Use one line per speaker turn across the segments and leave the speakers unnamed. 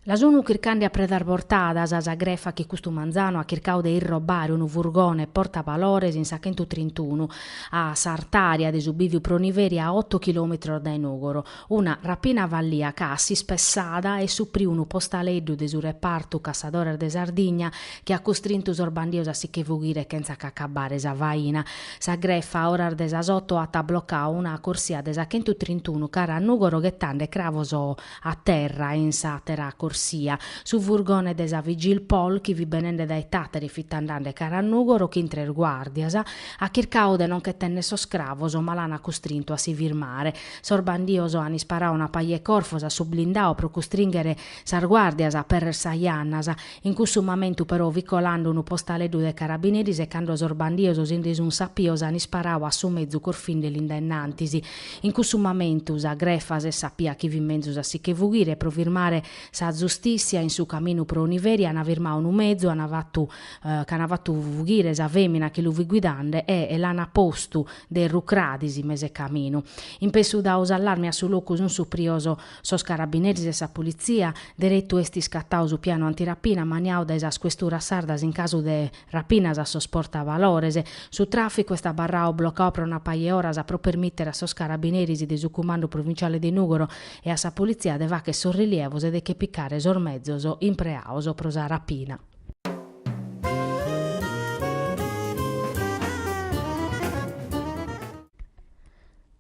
La sunu circandi a predar portadas a grefa che custu manzano a circau de irrobare unu furgone porta valores in sa 131 a Sartaria de Subiviu Proniveri a 8 km da Inugoro. Una rapina vallia cassi spessada e supri unu postaleddu de su reparto Cassadores de Sardigna che ha costrinto sorbandios a sicche fughire senza caccabare sa vaina. Sa grefa orar de sa sotto a bloccau una corsia de sa 131 cara a Nugoro ghettande cravoso a terra in sa terra corsia. Su furgone de sa vigil pol chi vi benende dai tateri fittandande cara a Nugoro che intre guardiasa a chircau de non che tenne so scravoso ma l'ana costrinto a si virmare. Sorbandioso ani sparà una paie corfosa su blindao pro costringere sar guardiasa per sa iannasa. In questo momento però vicolando unu postaleddu de carabinieri secando sorbandioso sindis un sappiosa ani sparau a su mezzo corfin dell'indennantisi. In questo momento sa grefas e sapia chi vi mezzo a si che fughire pro firmare sa giustizia in su cammino pro Univeri ana firmau unu mezzo ana vattu fughire sa femina che lu vi guidande e l'ana postu de rucradisi mese cammino. In pesu da allarmi a su locus un suprioso sos carabinieri e sa polizia diretto esti scattau su piano antirapina maniau da esas questura sardas in caso de rapinas a sos portavalores. Su traffico sta barrao bloccau pro una paie oras a pro permettere a sos carabinieri de su comando provinciale di Nugoro e a sa polizia de vache sorrilievos e de che piccare sormezzoso in preauso pro sa rapina.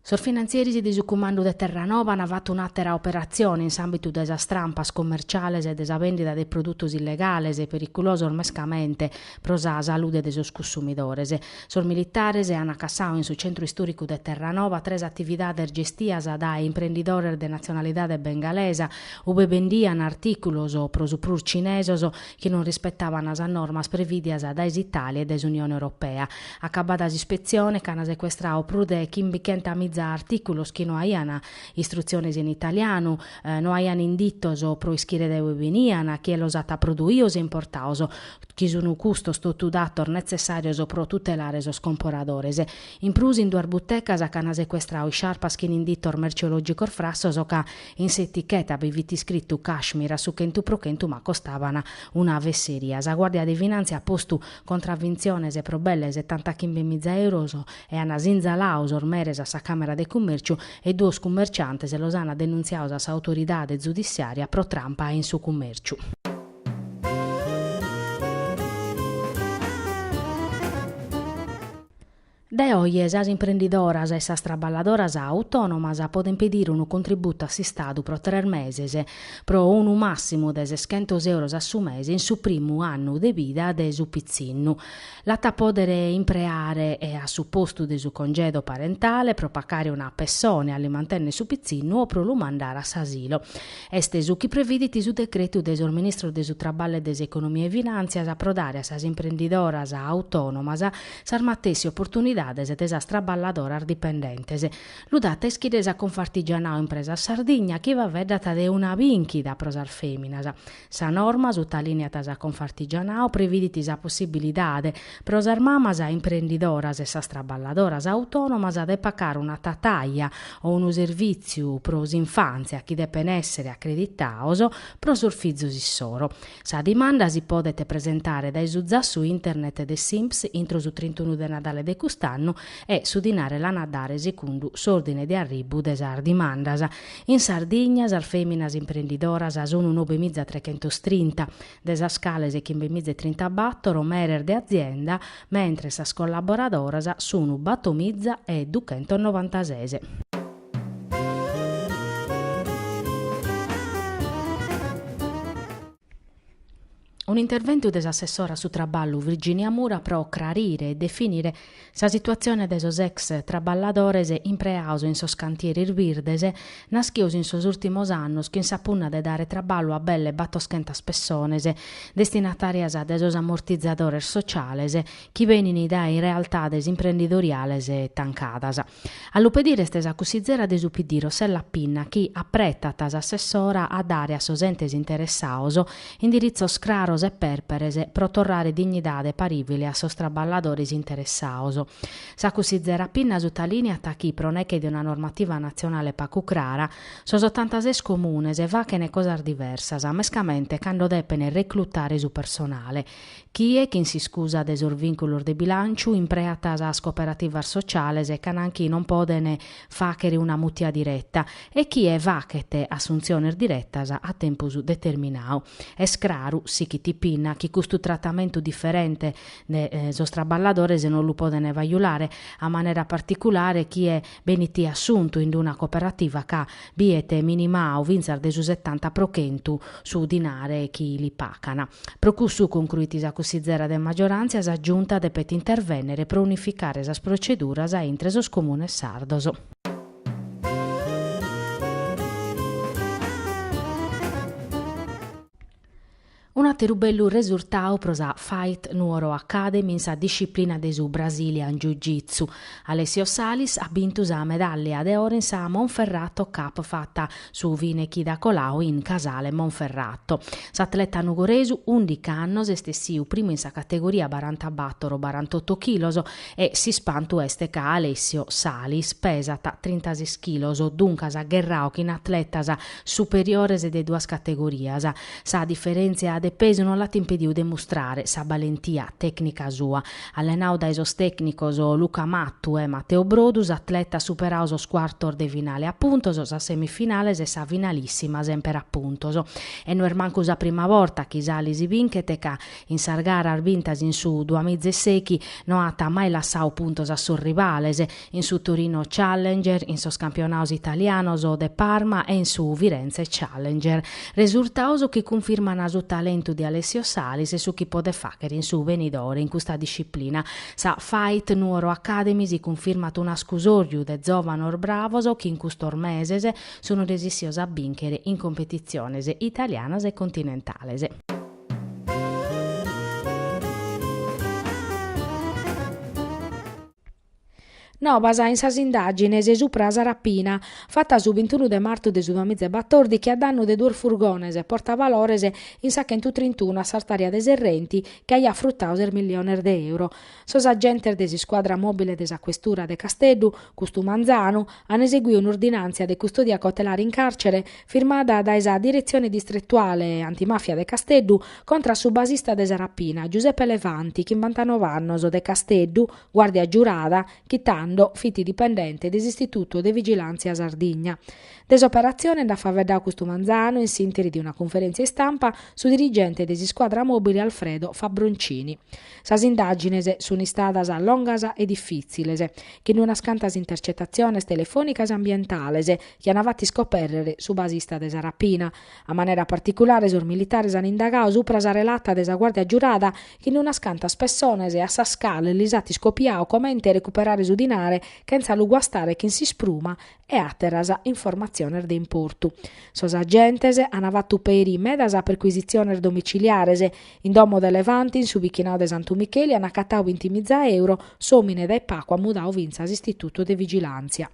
Sorfinanzieri di su comando de Terranova hanno fatto un'altra operazione in ambito de sa strampas commerciales e de sa vendita de produttos illegales e pericolosos mescamente pro sa salute de sos consumidores. Sor militares hanno cassau in su centro storico de Terranova 3 attividades gestidas da imprenditores de nazionalidade bengalesa ube vendian articulos o pro su prur cinesos che non rispettavan as normas previdias da Italia e des Unione Europea. Accabada ispezione che hanno sequestrau prur de chimbichenta articulos che no haian istruzioni in italiano, no haian inditos o pro ischire de venian, che los ata produios e importaos, che sono custos totudator necessarios pro tutelare sos comporadores. In plus in duar buttecas a cana sequestrau sciarpas che in inditor merceologico frassos o ca in s'etichetta beviti scritto Kashmir su kentu pro kentu ma costavano una vesseria. Sa Guardia di Finanza ha posto contravvenciones e probelle 75.000 euros e hanno zinzalaus ormeres a sa Camera de Commercio e 2 commerciantes e los hanno denunziato a sa autoridade giudiziaria pro trampa in su commercio. De oie, sas imprendidoras e sas traballadoras autonomas poden pedire un contributo assistado pro 3 meses, pro unu massimo de 600 euros a su mese in su primo anno de vida de su pizzinnu. L'atta podere impreare e a su posto de su congedo parentale pro pacare una persona alle mantenne su pizzinnu o pro lu mandare a s'asilo. Este su chi previditi su decreto de sul ministro de su traballo e de economia e finanzias a prodare a sas imprendidoras autonomas s'armattessi opportunità de sas traballadoras dipendentes. L'udata ischides a Confartigianao impresa a Sardigna chi va veddata de una vinchida pro sar feminas. Sa norma sutta lineatas a Confartigianao previditis a possibilidade pro sar mamas a imprendidoras e sas traballadoras autonomas de pacare una tataia o unu serviziu pro s'infanzia chi depen essere accreditaos pro sul fizzo sissoro. Sa dimanda si podete presentare dai Suzza su internet de Simps intro su 31 de Nadale de cust'anno e su dinare la nadare secondo s'ordine di arribu de sar dimandas. In Sardegna sar feminas imprendidoras sono 9.330, de sas scales e 15.30 battoro merer de azienda, mentre sas collaboradoras sono battomizza e 296. Un intervento dell'assessora su traballo Virginia Mura pro chiarire e definire sa situazione de sos ex traballadores in preauso in sos cantieri irvirdes naschios in sos ultimos annos che insapunna de dare traballo a belle battoschentas persones destinatarias de sos ammortizzadores sociales chi venini dai realtades imprenditoriales tancadas. All'upedire stesa cussizzera de supidi Rossella Pinna chi appretta tas assessora a dare a sos entes interessaos indirizzo scraro dendaros e perperes pro torrare dignidade paribile a sos traballadores interessados. S'accusizzera pinna su talinea chi proneche di una normativa nazionale pacucrara, sos 86 comunes e vachene cosas diversas, mescamente quando deppene reclutare su personale. Chi è chi si scusa de sul vinculur de bilanciu impreatas as cooperativas sociales e cananchi non podene facere una mutia diretta e chi è vachete assunziones direttas a tempus determinau. Es craru, si chi ti pinna, chi custu trattamento differente de sos traballadores non lo podene vaiulare a maniera particolare chi è beniti assunto in una cooperativa ca biete minimau vinzar de su 70 prochentu su dinare chi li pacana. Procussu concluitis accusizzera de maggioranza sa giunta depet intervenere pro unificare esas proceduras a intre sos comunes sardos. Un atteru bellu risultau pro sa Fight Nuoro Academy in sa disciplina de su Brazilian Jiu-Jitsu. Alessio Salis ha vinto sa medaglia de oro in sa Monferrato Cup fatta su Vinechi da Colau in Casale Monferrato. S'atleta nugoresu 11 annos estessiu primo in sa categoria 48 chilos e si spantu este ca Alessio Salis pesata 36 chilos, dunque sa gherrau che in atletas superiores de duas categorias. Sa differenzia de peso non l'ha impediu de mostrare sa valentia tecnica sua. Allenau da esos tecnicos Luca Mattu e Matteo Brodus, atleta superau sos quartor de finale a puntos, sa semifinales e sa finalissima sempre a puntos. E non er mancu sa prima volta chi Salis vinchete ca in sargara arbintas in su 2016 non ha mai lassau puntos a sos rivales, in su Torino Challenger, in sos campionaus italianos de Parma e in su Firenze Challenger. Resultaus che confermano su talento di Alessio Salis e su chi può facere in su venidore in questa disciplina. Sa Fight Nuoro Academy si confermat un scusoriu de giovanor bravos che in custor meses sono resisios a vincere in competiziones italianas e continentales. No, basa in sas indagines supra sa rapina fatta su 21 de marzo de su 2014 a danno de 2 furgones portavalores in sa 131 a Sartaria de Serrenti che aia fruttau €1.000.000. Sos agentes de squadra mobile de sa questura de Casteddu, custu Manzano, han eseguito un'ordinanza de custodia cautelare in carcere firmata da esa direzione distrettuale antimafia de Casteddu contra su basista de sa rapina Giuseppe Levanti, 59 annos de Casteddu, guardia giurada, chitando fiti dipendente dell'Istituto de Vigilanza Sardigna. Desoperazione da fa vedere questo Manzano in sintesi di una conferenza in stampa su dirigente desi squadra mobile Alfredo Fabroncini. Sas indagines sono stadas longas e difficiles, che in una scantas intercettazioni telefonicas ambientales che hanno fatti scoprire su basista de sa rapina. A maniera particolare sos militares hanno indagato supra sa relata de sa guardia giurada che in una scantas persones e a sa scala lisati scopiao come recuperare su dinare che senza lu guastare che si spruma e atteras informazione de importu. Sos agentes hanno fatto peri medas a perquisizione domiciliares in domo de Levanti in su vichinao de Santu Micheli hanno accattau 20.000 euro somine dai Paco a mudau vinzas Istituto de Vigilanza.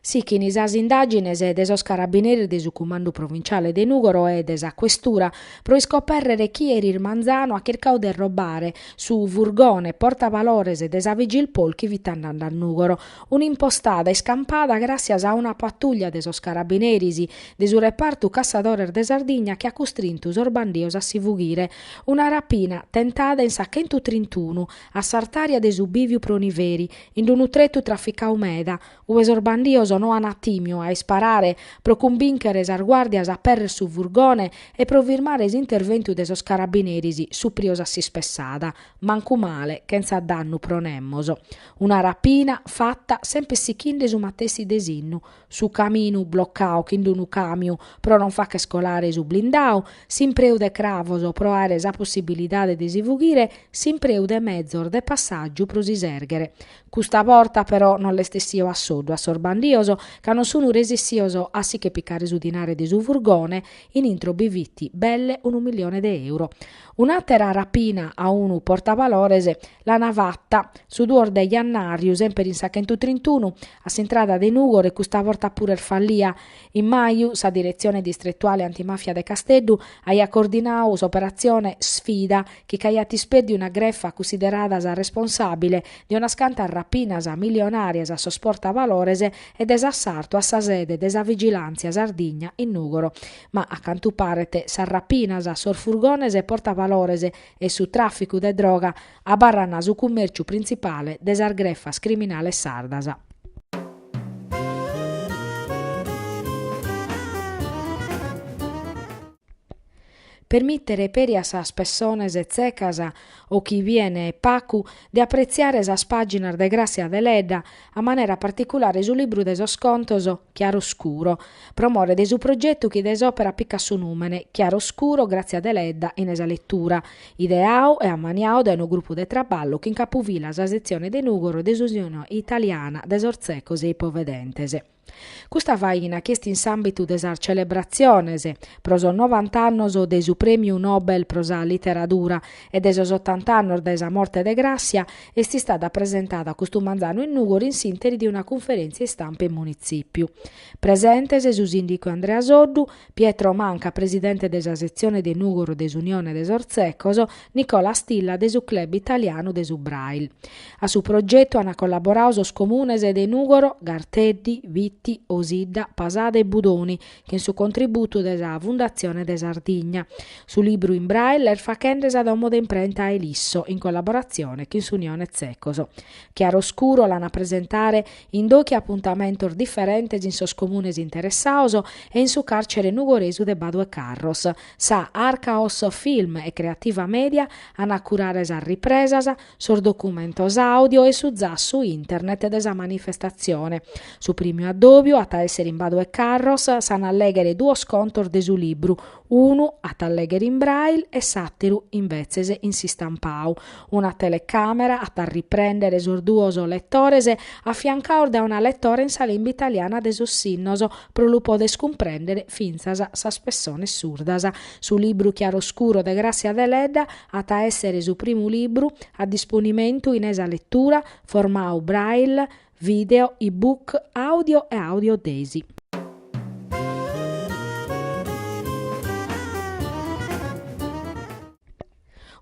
Sì, che in sas indagines de sos carabinieri de su comando provinciale de Nugoro e de sa questura pro scoperrere chi eri il Manzano a cercau de robare su furgone portavalores de sa Vigil Pol chi vitandando a Nugoro. Un'impostata scampata grazie a una pattuglia de sos carabinieri de su reparto Cassadores de Sardigna che ha costrinto sos bandios a si fughire. Una rapina tentata in sa 131 a Sartaria de su Biviu Proniveri in un utretto trafficau meda, ue sos bandios no han attimio a sparare pro convincere sar guardias a perre su furgone e pro firmare interventu de sos carabinieri su prios a si spessada, mancu male che senza danno pronemmoso. Una rapina fatta sempre sichinde su mattessi desinnu, su caminu bloccau chinde unu camiu pro non fa che scolare su blindau, simpreu de cravoso pro are sa possibilidade de si fughire, simpreu de mezzor de passaggio pro si sergere. Custa porta però non le stessio a sodo a sor bandio ufficioso che non sono resissioso a sì che piccare su dinare di su furgone in intro bivitti belle €1.000.000. Un'altra rapina a unu portavalorese la navatta su duor degli annarius sempre in Sachentu 31 a s'entrada de Nugor e questa volta pure il fallia in maio sa direzione distrettuale antimafia de Casteddu aia coordinau s'operazione Sfida che caiati speddi una greffa considerata sa responsabile di una scanta rapina sa milionarias a sosporta valorese e desassalto a sa sede desa vigilanza Sardigna in Nugoro, ma a cantu parete sa rapina sa sorfurgonese portavalorese e su traffico de droga a barranna su commerciu principale desar greffas criminale sardasa. Permittere perias a personas e zecasa o chi viene pacu di appreziare sa pagina de Grazia de Ledda a maniera particolare su libro de sos contos Chiaroscuro, promore de su progetto chi desopera picca su numene Chiaroscuro Grazia de Ledda in esa lettura, ideau e ammaniau da un gruppo de traballo che incapuvila sa sezione de Nugoro de Unione Italiana de Sorzecos e Ipovedentese. Questa vaina chiesti in s'ambitu de sa celebrazione pro sos 90 annos de su premiu Nobel pro sa literatura e de sos 80 annos de sa morte de Grazia est stata presentata custu manzanu in Nugoro in sintesi di una conferenza stampa in municipiu. Presentes su sindico Andrea Soddu, Pietro Manca, presidente de sa sezione de Nugoro de Unione de Sorzecos, Nicola Stilla de su club italiano de su Braille. A su progetto hanno collaborato sos comunes de Nugoro, Garteddi, Vitti, Osidda, Pasada e Budoni, che in su contributo della Fondazione de Sardigna. Su libro in braille, il facendesa da un modo imprenta a Elisso, in collaborazione con su Unione Zeccoso. Chiaroscuro l'hanno presentare in dochi appuntamenti differenti in sos comunes interessaoso e in su carcere nugoresu de Badue Carros. Sa Arcaos Film e Creativa Media hanno curare sa ripresasa, sos documentos audio e su su internet desa manifestazione. Su primo addobio a essere in Badue Carros san alleghere due scontor de su libru, uno a alleghere in braille e sattiru in vezzese in si stampau, una telecamera a riprendere sul duoso lettorese affiancao da una lettore in sa limba italiana de sus sinnoso pro lu podes comprendere finzasa sa spessone surdasa. Su libru Chiaroscuro de Grazia de Ledda a essere su primo libru a disponimento in esa lettura formau braille, video, ebook, audio e audiodesi.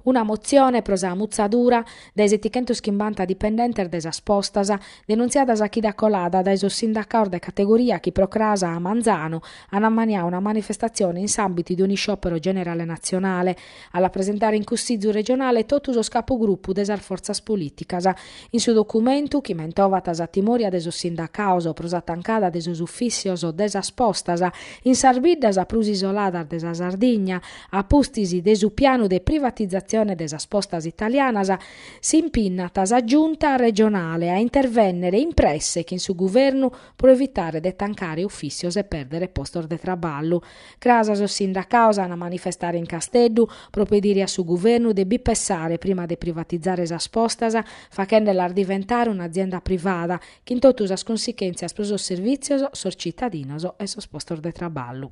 Una mozione pro sa muzzadura dai 750 dipendenti de sa spostasa denunziata a chi da colada dai sos sindacaur de categoria chi procrasa a Manzano hanno ammaniato una manifestazione in s'ambiti di un sciopero generale nazionale alla presentare in Cussizio regionale tutto sos capogruppo de sar forzas politicas. In su documento chi mentovata sa timoria de sos sindacaus pro sa tancada de sos ufficios de sa spostasa in sarbiddas prus isolada de sa Sardigna a pustisi de su piano de privatizzazione de sa spostas italianas si impinnata sa giunta regionale a intervennere in presse che in su governo pro evitare de tancare ufficios e perdere postos de traballo. Crasa sos sindacaus a manifestare in Casteddu pro pedire a su governo de bipessare prima de privatizzare sa spostas facendela diventare un'azienda privata che in totus as consequenzias pro sos servizios sos cittadinos e sos postos de traballo.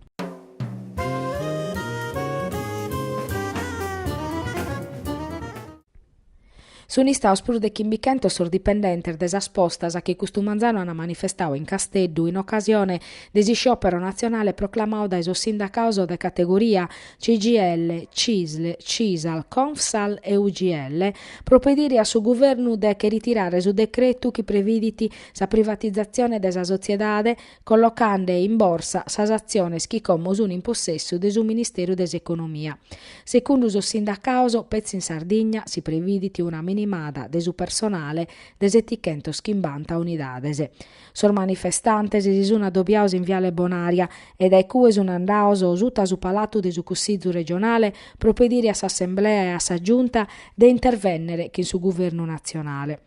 Sono istaus pur de chimbichentos sos dipendentes de sa postas che custu manzano hanno manifestau in Casteddu in occasione de si sciopero nazionale proclamau dai sos sindacaus de categoria CGL, CISL, CISAL, CONFSAL e UGL pro pedire a su governo de che ritirare su decreto che previditi sa privatizzazione de sa sociedade collocando in borsa sas aziones chi como sun in possesso de su Ministero des Economia. Secondo sos sindacaus, pezzi in Sardigna si previditi una minimada de su personale de 750 unidades. Sos manifestantes si sun addobbiaus in Viale Bonaria e dai cui sun andaus osuta su palatu de su Cussizio regionale pro pedire a s'assemblea e a sa giunta de intervennere che in su governo nazionale.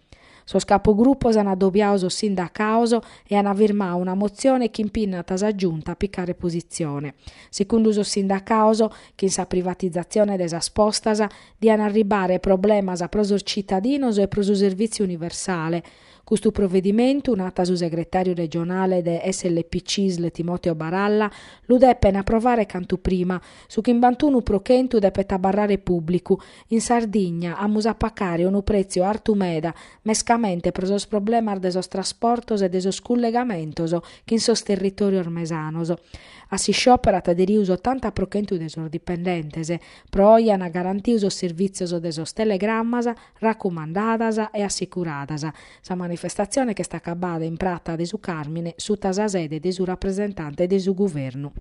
Sos capogruppos hanno addobbiato sos sindacaus e hanno firmato una mozione che impinnata sa giunta a piccare posizione. Secondo sos sindacaus, che in sa privatizzazione de sa spostas diano arribare problemas pro sos cittadinos e pro su servizio universale. Questo provvedimento, nata su segretario regionale de SLP-CISL Timoteo Baralla, lo deppen approvare cantu prima, su che in 21 prochentu depeta barrare pubblico. In Sardegna amusa pacare un prezzo artumeda, mescamente per sos problemas de sos trasportos e de sos collegamentos che in sos territorio ormesanos. A si scioperat aderius 80 prochentu de sos dipendentes, proian a garantius os servizios de sos telegrammas raccomandadas e assicuradas. Sa manifestazione che sta accabada in Prata de su Carmine, su sa sede de su rappresentante de su governo.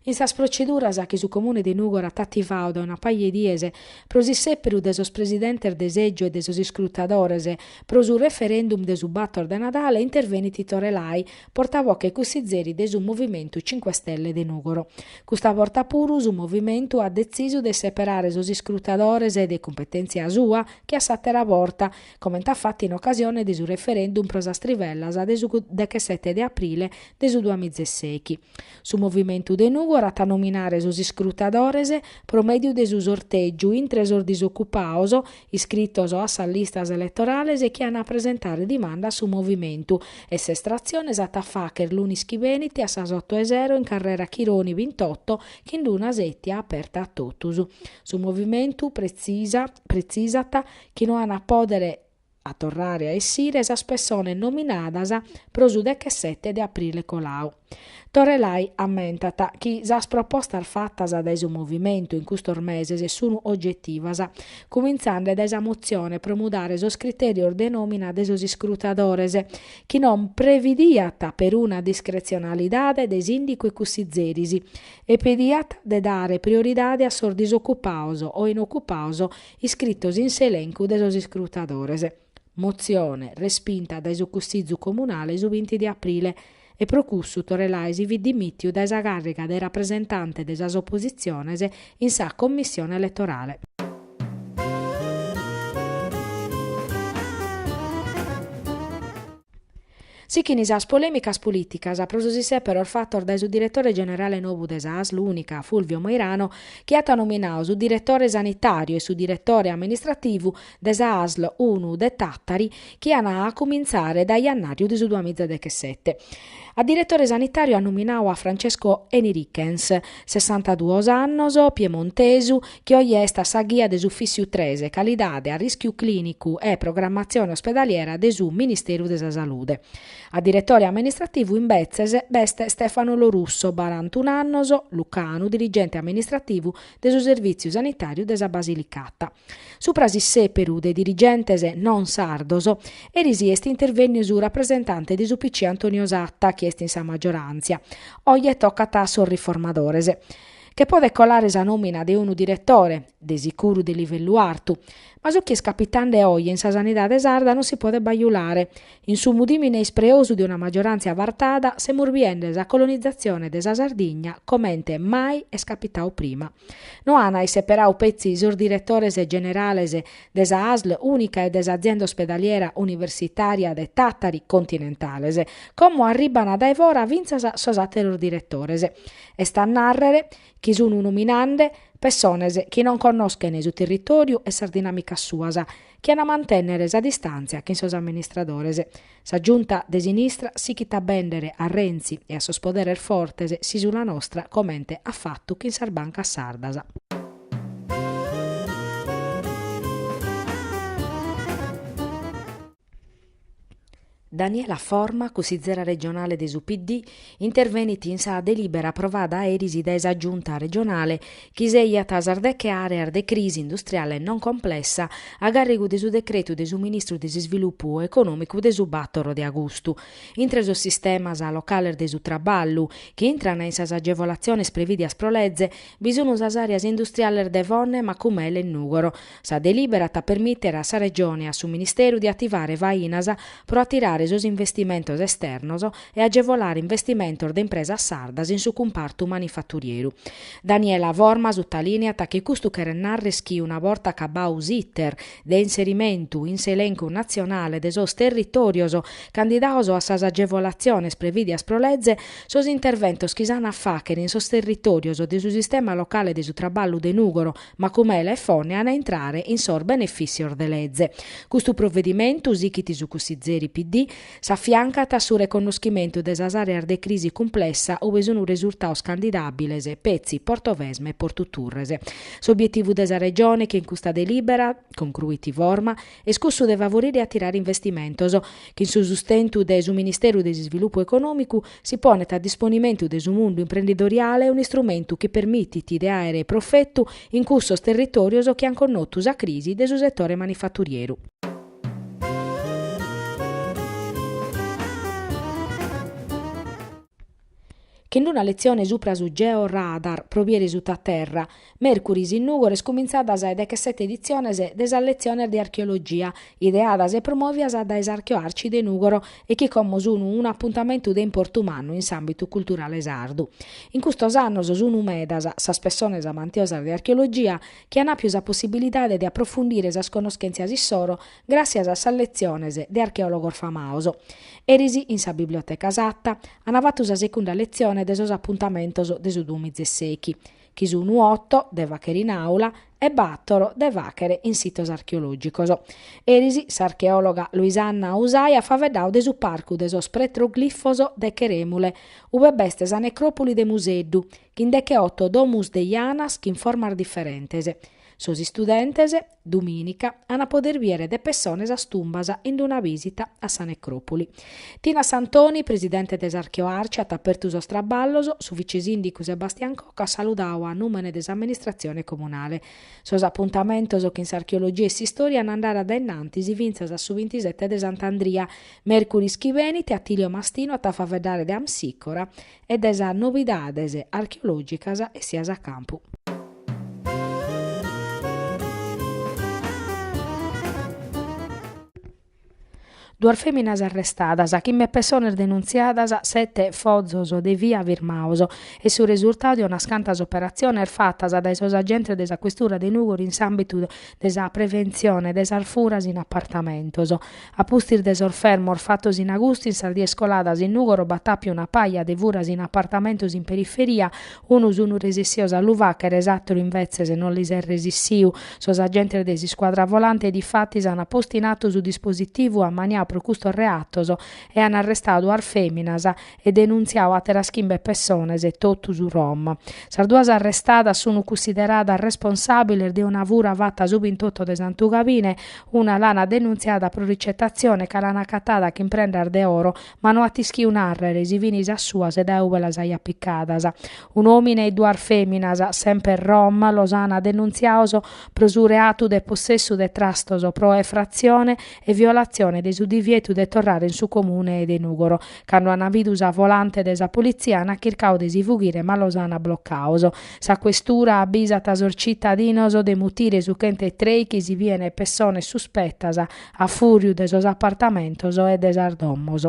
In sas proceduras che su comune di Nugor ha attivado da una paia di dies pro si sepperu de sos presidentes de seggio e de sos iscrutadores pro su referendum de su battor de Nadale interveniti Torelai, portavoce cussizeri de su Movimento 5 Stelle de Nugoro. Custa porta puru su movimento ha deciso de separare sos iscrutadores e de competenza sua che a sattera porta, come t'ha fatto in occasione de su referendum pro sas trivellas de su 17 de aprile de su 2016. Su Movimento de Nugoro a nominare sos iscrutadores pro medio de su sorteggio intre sos disoccupados iscritos a sa listas elettorales e che hanno a presentare dimanda su movimento e s'estrazione a facer l'unis chi venite a sas 8:0 in carrera Chironi 28 che in luna settia aperta a totus. Su movimento precisata che non hanno a podere a torrare a essire esas persone nominadas pro su 17 de aprile colau. Torelai ammentata che sas propostas fattas da su movimento in custos meses sono oggettivas, cominciando da esa mozione promudare sos criterios de nomina de sos iscrutadores, che non previdiat per una discrezionalidade de sindico e cussizerisi, e pediat de dare prioridade a sos disoccupados o inoccupados iscritos in s'elenco de sos iscrutadores. Mozione respinta da su Cussizzu comunale su 20 di aprile e pro cussu Torelai si vi dimittiu da esa carica de rappresentante de sas opposiciones in sa commissione elettorale. Sicchi in sas polemicas politicas, pro si sepero il fatto da su direttore generale novu de SAS, l'unica, Fulvio Moirano, che ha nominato su direttore sanitario e su direttore amministrativo de SAS 1 de Tattari, che hanno a cominciare da jannario di su 2017. A direttore sanitario ha nominato a Francesco Enriquens, 62 annos, piemontesu, che oggi è sa guia de su Fissiu 13, calidade a rischio clinico e programmazione ospedaliera de su Ministero della Salute. A direttore amministrativo in Bezzes beste Stefano Lorusso, 41 annos, lucano, dirigente amministrativo de su servizio sanitario de sa Basilicata. Supra si seperu de dirigentes non sardos, erisi est interveniu su rappresentante di su PC Antonio Satta, che est in sa maggioranza. Oggi tocca a sos riformadores. Che può decolare sa nomina de unu direttore, de sicuro di livello alto, ma su chi è capitande oggi in sa sanidade sarda non si può baiulare. In su mudimine ispreosu di una maggioranza vartada, se murbiende sa colonizzazione de sa Sardigna, commente mai è capitao prima. No ana separau pezzi sur direttores generales de sa ASL unica e de sa azienda ospedaliera universitaria de Tattari continentales, come arribano da evora vinza sos atteros direttores. E sta a narrere chi sono nominande persone che non conoscono su territorio e sa dinamica suasa, che hanno a mantenere sa distanza che in sos amministradores. Sa giunta de sinistra si chita bendere a Renzi e a sos poderes fortes si sulla nostra commente ha fatto che in sarbanca sardasa. Daniela Forma, consigliera regionale de su PD, interveniti in sa delibera approvata a erisi da esa giunta regionale che seiat a sardecche aree de crisi industriale non complessa a garrigu de su decreto de su ministru de sviluppo economico de su battoro de agosto. Intre sos sistemas locales de su traballu che intrano in sas agevolazioni previdias pro legge, vi sono sas areas industriali de Vonne, Macumele e Nugoro. Sa delibera ta permettere a sa regione e a su ministeru di attivare vainas pro attirare esos investimentos esternos e agevolare investimentos de impresas sardas in su comparto manifatturiero. Daniela Vorma sottolineat che questo che narreschi una volta cabau sitter de inserimento in s'elenco nazionale de sos territorios candidatos a sas agevolazioni previdias pro legge sos interventos chi s'han a facere in sos territorios de su sistema locale de su traballu de Nugoro, ma come e Fonia a entrare in sor beneficios de legge. Questo provvedimento, usichiti su cussizeri PD, s'affiancat a su riconoscimento de sas areas de crisi complessa ove sono risultados candidabiles Pezzi, Portovesme e Portuturres. S'obiettivo de sa regione che in questa delibera, concluiti Vorma, è scussu de favorire e attirare investimentos, che in su sustento de su Ministero de Sviluppo Economico si ponet a disponimento de su mondo imprenditoriale un strumento che permitti de aere profetto in cussos territorios che han connottu sa crisi de su settore manifatturiero. Che in una lezione supra su georadar provieri su terra, Mercuris in Nugoro è cominciata a 17 edizioni della lezione di archeologia, ideata e promoviata da archeoarci de Nugoro e che come sono un appuntamento di importo umano in ambito culturale sardo. In questi anni sono medas sas persone amantiose di archeologia che hanno più la possibilità di approfondire le conoscenze di soro grazie a lezioni di archeologo famoso. Erisi in sa biblioteca Satta hanno fatto la seconda lezione de sos appuntamentos de su 2016, chi sono 8 de vachere in aula e 4 de vachere in sitos archeologicos. Erisi, s'archeologa Luisanna Usaia fa vedau de su parcu de sos petroglifos de Cheremule, ove beste sa necropoli de Museddu, chi in deche 8 domus de Ianas chi in formas differentes. Sos studentes, dominica, hanno poter viere de persones a stumbas in una visita a sa necropoli. Tina Santoni, presidente des Archeoarci, ha aperto sos traballos, su vicesindico Sebastian Cocca saludau a numene des amministrazione comunale. Sos appuntamentos che in s'archeologia e s'istoria hanno andare ad innanti si vinzas a su 27 de Sant'Andria, Mercuris Chivenite, Attilio Mastino a fa vedere de Amsicora e des novidades archeologicas e sias a campo. Due feminas arrestadas, chimme personas denunziadas, 7 fozos de via Virmaoso e su risultato di una scantas operazione fatas dai sos agenti desa questura de Nugoro in ambito desa prevenzione des arfuras in appartamentos. A pustir des orfermor fatos in agosto in sardie scoladas in Nugoro battappi una paia de vuras in appartamentos in periferia, unus unu resissios a Luvacher esatto invece se non lis è resissiu. Sos agenti desi squadra volante di fatti hanno postinato su dispositivo a mania pro custo reattos e hanno arrestato ar feminas e denunziato a teraschimbe persones e totu su Rom. Sarduas arrestadas sono consideradas responsabili di una vura fatta subintotto de Sant'Ugavine, una lana denunziata pro ricettazione che l'hanno accattata che imprendar de oro, ma non attischi un'arrere, si vinis a suas e da uvelas ai appiccadas. Un omine e due feminas, sempre Rom, los hanno denunziato pro su reato de possesso de trastos pro effrazione e violazione de su divieto de torrare in su comune de Nugoro, quando hanno avuto a volante desa polizia hanno cercato de si fuggire ma los hanno bloccato. Sa questura abisata sor cittadinos de mutire su chente trei che si viene persone suspettas a furiu de sos appartamentos e de sardommos.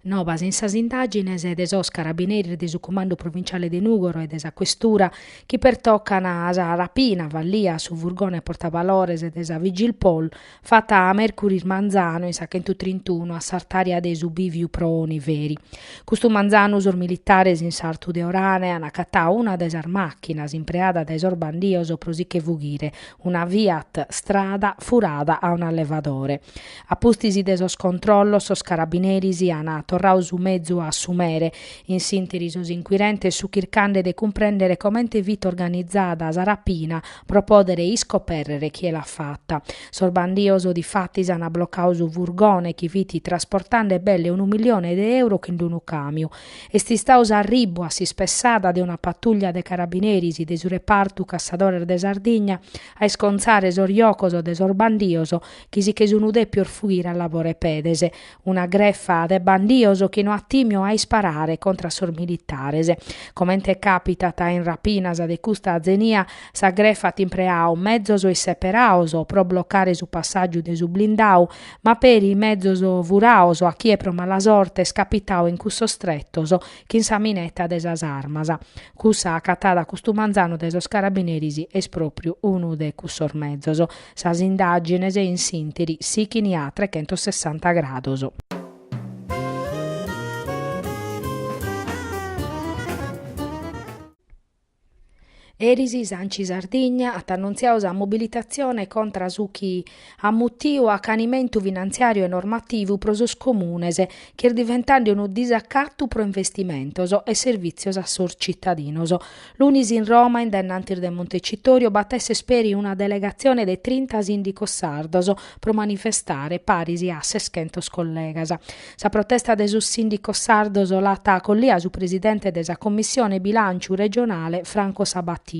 Novas in sas indagines de sos carabinieri de su comando provinciale de Nugoro e de sa questura chi pertoccano a sa rapina vallia su furgone portavalores e de sa Vigilpol fatta a Mercuris Manzano in sa 131 a sartaria de su Biviu pro Oniveri. Custu Manzano sor militares in sartu de Orane han accattau una de sar macchinas impreada de sor bandios prosi che fughire, una Fiat strada furada a un allevadore. A pustisi de sos controllos sos carabinieri si han torrau su mezzo a assumere, in sintesi sos inquirentes su chircande de comprendere commente vita organizzata sa rapina, pro podere iscoperrere chi l'ha fatta. Sorbandioso di fatti s'hanno bloccato su furgone chi viti trasportando belle €1.000.000 che in un camion. E sti staus arribo a si spessata de una pattuglia de carabinieri de su reparto Cassadore de Sardigna a sconzare soriocoso de sorbandioso chi si che sono deppio fuggire a lavoro pedese. Una greffa de bandio polizioso che non attimio a sparare contra sor militares. Commente capitata in rapinasa de custa azenia, s'aggreffat in preau mezzos e separaoso pro bloccare su passaggio de su blindau, ma per i mezzoso vuraoso a chi è pro mala sorte scapitao in cusso strettoso che in sa minetta de sas armasa. Cussa accatada custumanzano de sos carabinerisi es proprio unu de cussor mezzoso. Sas indagines in sinteri sichini a 360 gradoso. Erisi Sanci Sardigna ha annunziato a mobilitazione contro su chi ammuttiu accanimento finanziario e normativo pro sos comunes, che diventando un disaccatto pro investimentos e servizios a sor cittadinos. Lunis in Roma, in dennantir de Montecitorio, battesse speri una delegazione de 30 sindicos sardos pro manifestare parisi a 600 collegas. Sa protesta de sus sindicos sardos lata collia su presidente desa commissione bilancio regionale Franco Sabattini.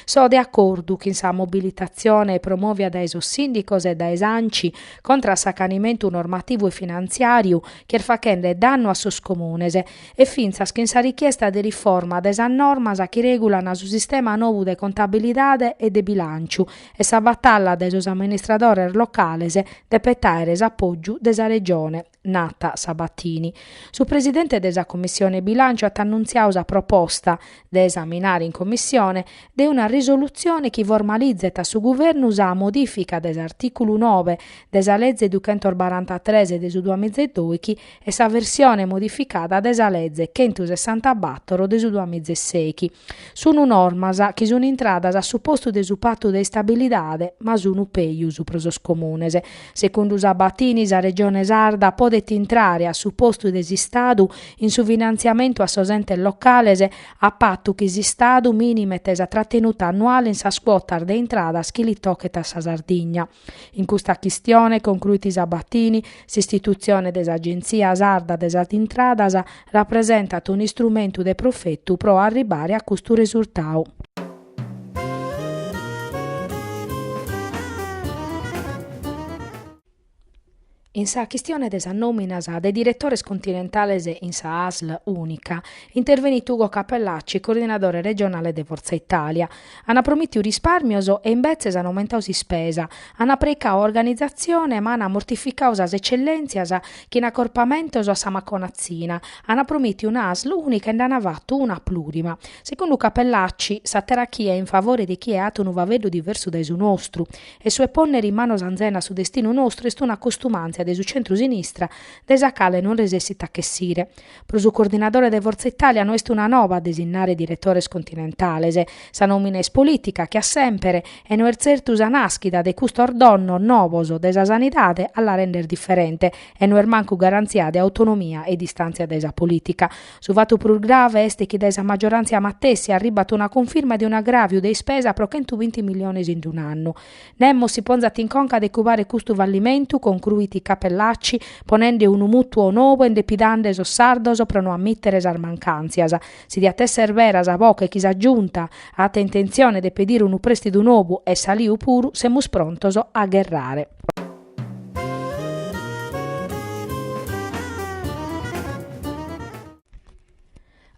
So de accordo che in sa mobilitazione promuovia dai sos sindicos e dai sanci contra s'accanimento normativo e finanziario che facende danno a sos comunes e finzas che in sa richiesta de riforma de sa normas che regulano su sistema novo de contabilidade e de bilancio e sa battaglia de sos amministradores locales de petare s'appoggio de sa regione nata Sabattini. Su presidente desa commissione bilancio ha annunziato la proposta da esaminare in commissione de una risoluzione che formalizza su governo a modifica dell'articolo 9 desa legge 243 del 2002 e sa versione modificata desa legge 164 del 2006. Sono normas che sono entradas a supposto de su patto de stabilidade ma sono peius pro sos comunes. Secondo Sabattini sa regione sarda podet entrare a supposto de Stadu in su finanziamento a sos entes locales a patto che Stadu minime tesa trattenuta annuale in sa squota de entradas che li tocchet a sa Sardigna. In questa questione, concluiti Sabattini, l'istituzione dell'agenzia sarda desa intradas rappresenta un strumento de profetto pro arrivare a questo risultato. In sa questione desa nominas de direttores continentales in sa ASL unica, intervenit Ugo Capellacci, coordinatore regionale de Forza Italia. Hanno promesso risparmios e invece hanno aumentato si spesa. Hanno precato organizzazione ma hanno mortificato sas eccellenzias che in accorpamentos a sa maconazzina. Hanno promesso un'ASL unica e hanno fatto una plurima. Secondo Capellacci, sa terachia in favore di chi è ato un vavello diverso da su nostro e sue ponnere in mano zanzena su destino nostro è una costumanza de su centro-sinistra, desa cale non resessita che sire. Pro su coordinatore de Forza Italia no est una nova a designare direttores continentales. Sa nomina es politica che ha sempre e no certus anaschida de custo ordonno novoso desa sanidade alla render differente e no manco garanzia de autonomia e distanza desa politica. Su fatto più grave est che desa maggioranza mattessi arribat una conferma di un aggravio de spesa pro 120 milioni in un anno. Nemmo si ponzat in conca de cubare custo fallimento concluiti Capellacci, ponendo un mutuo nuovo e depidando sos sardos pro non ammittere sar mancanzias. Si dia tesser vera sa boca e chi s'aggiunta ha intenzione de pedire un prestito nuovo e saliu puru, semus prontos a guerrare.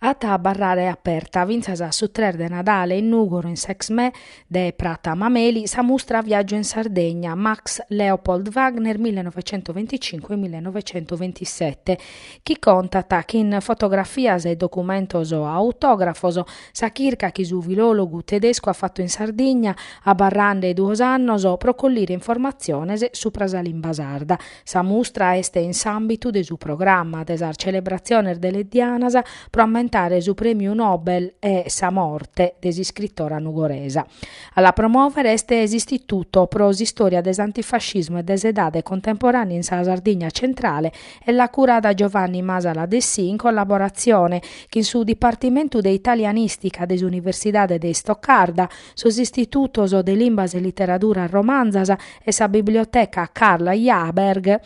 Ata barrare aperta, vinzas su 3 de Nadale in Nugoro in Sexme de Prata Mameli, sa mostra Viaggio in Sardegna, Max Leopold Wagner 1925-1927, chi contata che in fotografias e documentos autografos sa chirca chi su filologu tedesco ha fatto in Sardegna a barrande 2 annos pro collire informaziones supra sa limba sarda. Sa mostra este in s'ambitu de su programma de sa celebrazione delle Dianas pro aumentare su premio Nobel e sa morte desi scrittora nugoresa. Alla promuovere este istituto pro storia des antifascismo e des edade contemporanee in sa Sardegna centrale e la curata Giovanni Masala Dessì in collaborazione con su Dipartimento de Italianistica des Universidade de Stoccarda, sus istitutos de limbas e literatura romanzas e sa biblioteca Karl Jaberg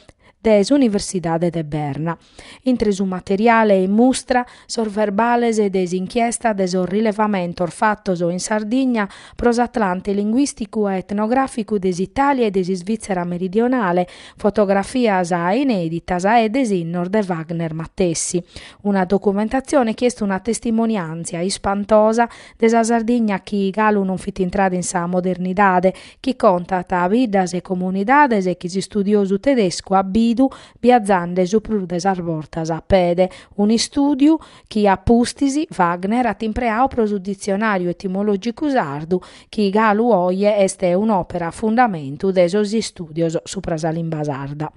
des Universidade de Berna. Intre su materiale in mustra sorverbales e des inchiesta des rilevamentos fattos in Sardigna pros Atlante linguistico e etnografico des Italia e des Svizzera meridionale, fotografias ineditas e des innor de Wagner Mattessi. Una documentazione chiesta una testimonianza ispantosa de sa Sardigna chi Galu non fit intrada in sa modernidade, chi contata vidas e comunidades e chi si studiosu tedesco a bidu biazzande su pru des arbortas a pede. Un studio chi appustisi Wagner at impreau pro su dizionario etimologico sardu chi Galu oie este un'opera fundamentu de sos studios supra sa limba sarda.